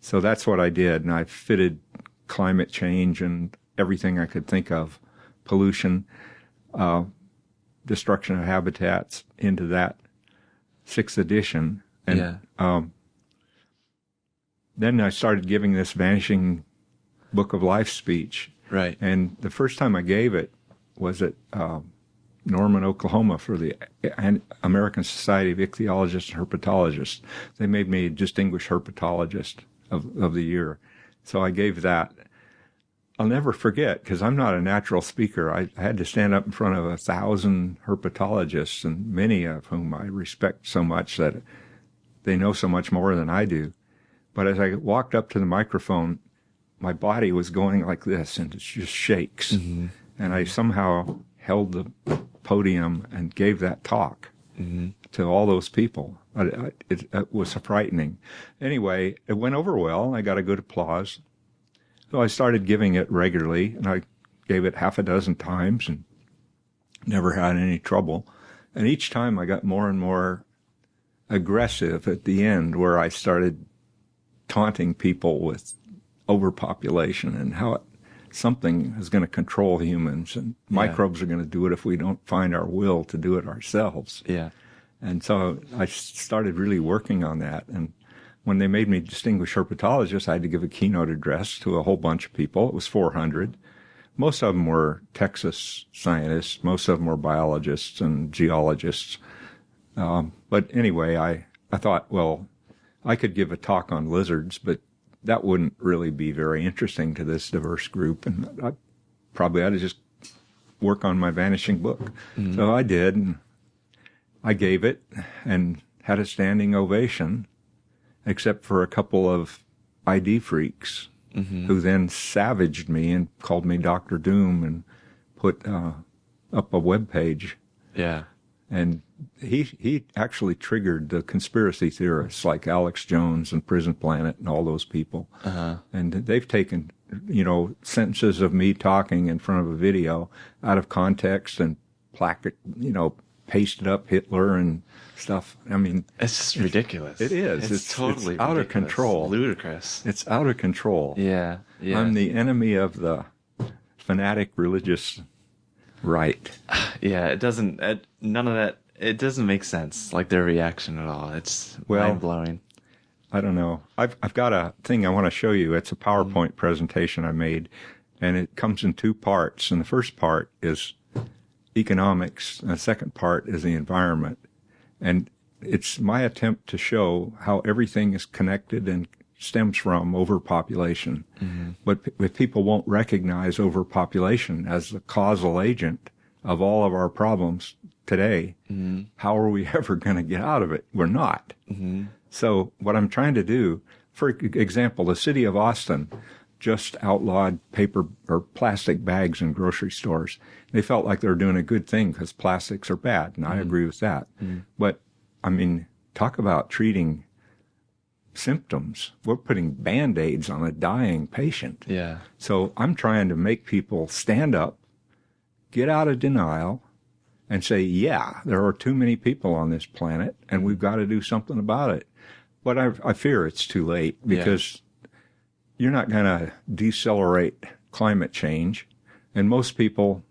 Speaker 2: So that's what I did, and I fitted climate change and everything I could think of, pollution, destruction of habitats, into that 6th edition. And then I started giving this Vanishing Book of Life speech.
Speaker 1: Right.
Speaker 2: And the first time I gave it was at Norman, Oklahoma, for the American Society of Ichthyologists and Herpetologists. They made me Distinguished Herpetologist of the Year. So I gave that. I'll never forget, because I'm not a natural speaker. I had to stand up in front of 1,000 herpetologists, and many of whom I respect so much that they know so much more than I do. But as I walked up to the microphone, my body was going like this, and it just shakes. Mm-hmm. And I somehow held the podium and gave that talk to all those people. It was frightening. Anyway, it went over well. I got a good applause. So I started giving it regularly, and I gave it half a dozen times and never had any trouble. And each time I got more and more aggressive at the end, where I started taunting people with overpopulation and how something is going to control humans, and microbes are going to do it if we don't find our will to do it ourselves.
Speaker 1: Yeah.
Speaker 2: And so I started really working on that. And when they made me Distinguished Herpetologist, I had to give a keynote address to a whole bunch of people. It was 400. Most of them were Texas scientists. Most of them were biologists and geologists. But anyway, I thought, well, I could give a talk on lizards, but that wouldn't really be very interesting to this diverse group. And I probably ought to just work on my Vanishing Book. Mm-hmm. So I did, and I gave it and had a standing ovation, except for a couple of ID freaks who then savaged me and called me Dr. Doom and put up a web page.
Speaker 1: Yeah.
Speaker 2: And he actually triggered the conspiracy theorists like Alex Jones and Prison Planet and all those people. Uh-huh. And they've taken, sentences of me talking in front of a video out of context and pasted up Hitler and stuff. I mean,
Speaker 1: it's just ridiculous.
Speaker 2: It is.
Speaker 1: It's totally
Speaker 2: out
Speaker 1: ridiculous.
Speaker 2: of control.
Speaker 1: Ludicrous.
Speaker 2: It's out of control.
Speaker 1: Yeah.
Speaker 2: I'm the enemy of the fanatic religious right.
Speaker 1: Yeah, it doesn't. None of that. It doesn't make sense. Like their reaction at all. It's mind blowing.
Speaker 2: I don't know. I've got a thing I want to show you. It's a PowerPoint presentation I made, and it comes in two parts. And the first part is economics, and the second part is the environment. And it's my attempt to show how everything is connected and stems from overpopulation. Mm-hmm. But if people won't recognize overpopulation as the causal agent of all of our problems today, mm-hmm. how are we ever going to get out of it? We're not. Mm-hmm. So what I'm trying to do, for example, the city of Austin just outlawed paper or plastic bags in grocery stores. They felt like they were doing a good thing because plastics are bad, and I agree with that. But, I mean, talk about treating symptoms. We're putting Band-Aids on a dying patient.
Speaker 1: Yeah.
Speaker 2: So I'm trying to make people stand up, get out of denial, and say, yeah, there are too many people on this planet, and we've got to do something about it. But I fear it's too late, because you're not going to decelerate climate change. And most people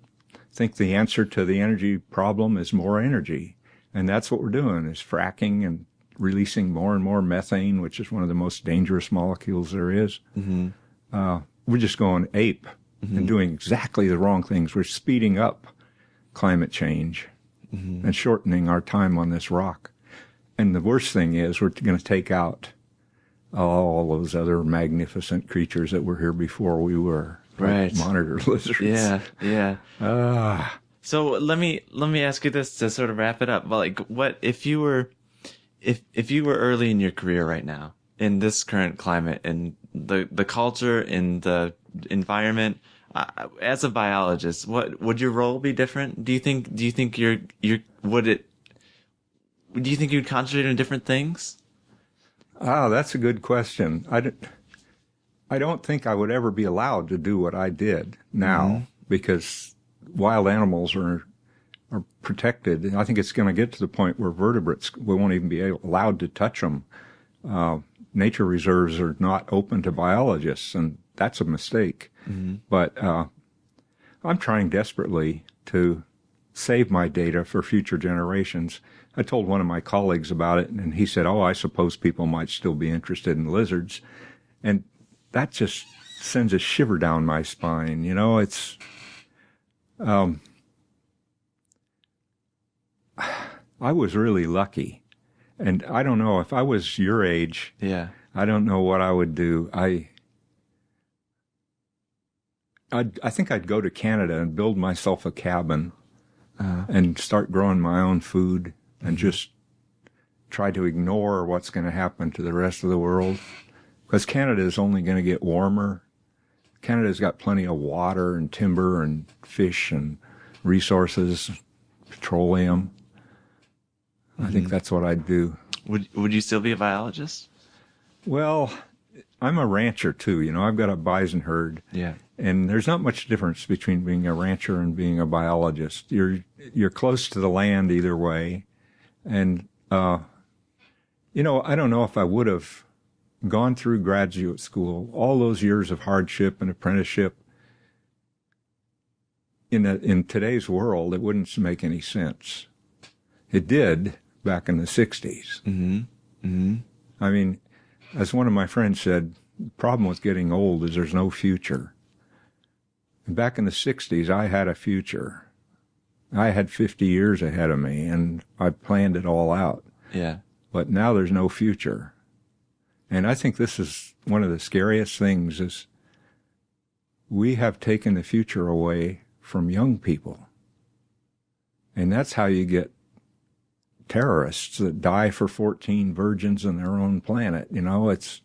Speaker 2: think the answer to the energy problem is more energy. And that's what we're doing, is fracking and releasing more and more methane, which is one of the most dangerous molecules there is. Mm-hmm. We're just going ape and doing exactly the wrong things. We're speeding up climate change and shortening our time on this rock. And the worst thing is we're going to take out all those other magnificent creatures that were here before we were.
Speaker 1: Right.
Speaker 2: Like monitor lizards.
Speaker 1: Yeah. So let me ask you this to sort of wrap it up. Well, like, what if you were early in your career right now, in this current climate, in the culture, in the environment, as a biologist, what would your role be different? Do you think you'd concentrate on different things?
Speaker 2: That's a good question. I don't think I would ever be allowed to do what I did now, because wild animals are protected. And I think it's going to get to the point where vertebrates, we won't even be allowed to touch them. Nature reserves are not open to biologists, and that's a mistake. Mm-hmm. But I'm trying desperately to save my data for future generations. I told one of my colleagues about it, and he said, I suppose people might still be interested in lizards. And that just sends a shiver down my spine. You know, it's, I was really lucky. And I don't know, if I was your age, I don't know what I would do. I think I'd go to Canada and build myself a cabin and start growing my own food and just try to ignore what's going to happen to the rest of the world. Because Canada is only going to get warmer. Canada's got plenty of water and timber and fish and resources, petroleum. I think that's what I'd do.
Speaker 1: Would you still be a biologist? Well,
Speaker 2: I'm a rancher too. You know, I've got a bison herd.
Speaker 1: Yeah.
Speaker 2: And there's not much difference between being a rancher and being a biologist. You're close to the land either way. And, you know, I don't know if I would have gone through graduate school, all those years of hardship and apprenticeship. In today's world, it wouldn't make any sense. It did back in the 60s. Mm-hmm. Mm-hmm. I mean, as one of my friends said, the problem with getting old is there's no future. And back in the 60s, I had a future. I had 50 years ahead of me, and I planned it all out.
Speaker 1: Yeah.
Speaker 2: But now there's no future. And I think this is one of the scariest things, is we have taken the future away from young people. And that's how you get terrorists that die for 14 virgins on their own planet. You know, it's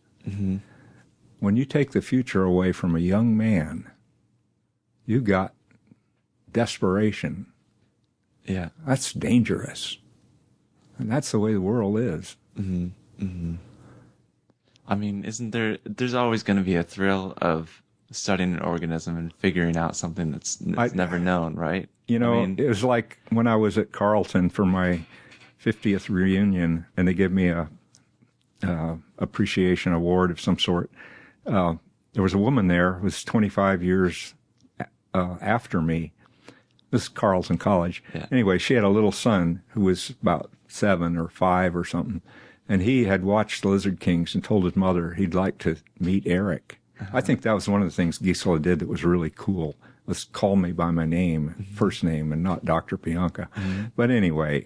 Speaker 2: when you take the future away from a young man, you got desperation.
Speaker 1: Yeah.
Speaker 2: That's dangerous. And that's the way the world is.
Speaker 1: Mm-hmm. Mm-hmm. I mean, there's always going to be a thrill of studying an organism and figuring out something that's never known, right?
Speaker 2: You know, it was like when I was at Carleton for my 50th reunion, and they gave me a appreciation award of some sort. There was a woman there who was 25 years after me. This is Carleton College.
Speaker 1: Yeah.
Speaker 2: Anyway, she had a little son who was about 7 or 5 or something, and he had watched the Lizard Kings and told his mother he'd like to meet Eric. I think that was one of the things Gisela did that was really cool, was call me by my name, first name, and not Dr. Pianka. But anyway,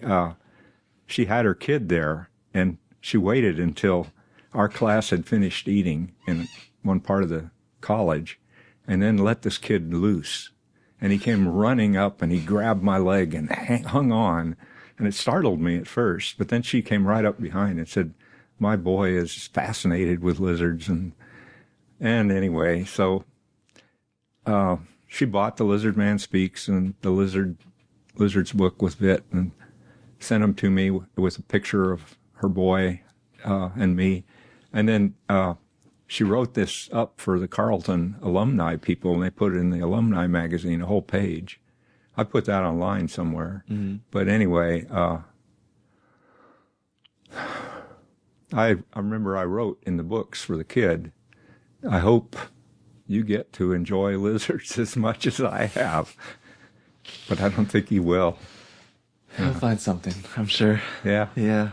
Speaker 2: she had her kid there, and she waited until our class had finished eating in one part of the college, and then let this kid loose. And he came running up, and he grabbed my leg and hung on. And it startled me at first, but then she came right up behind and said, my boy is fascinated with lizards. And anyway, so she bought The Lizard Man Speaks and the Lizard's book with Vit and sent them to me with a picture of her boy and me. And then she wrote this up for the Carleton alumni people, and they put it in the alumni magazine, a whole page. I put that online somewhere. But anyway, I remember I wrote in the books for the kid, I hope you get to enjoy lizards as much as I have. But I don't think he will.
Speaker 1: He'll find something, I'm sure.
Speaker 2: Yeah.
Speaker 1: Yeah.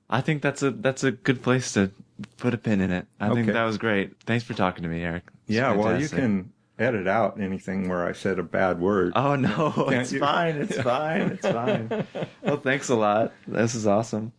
Speaker 1: I think that's a good place to put a pin in it. I think that was great. Thanks for talking to me, Eric.
Speaker 2: Yeah, well, you can edit out anything where I said a bad word.
Speaker 1: Oh, no, it's fine. It's fine. It's fine. Well, thanks a lot. This is awesome.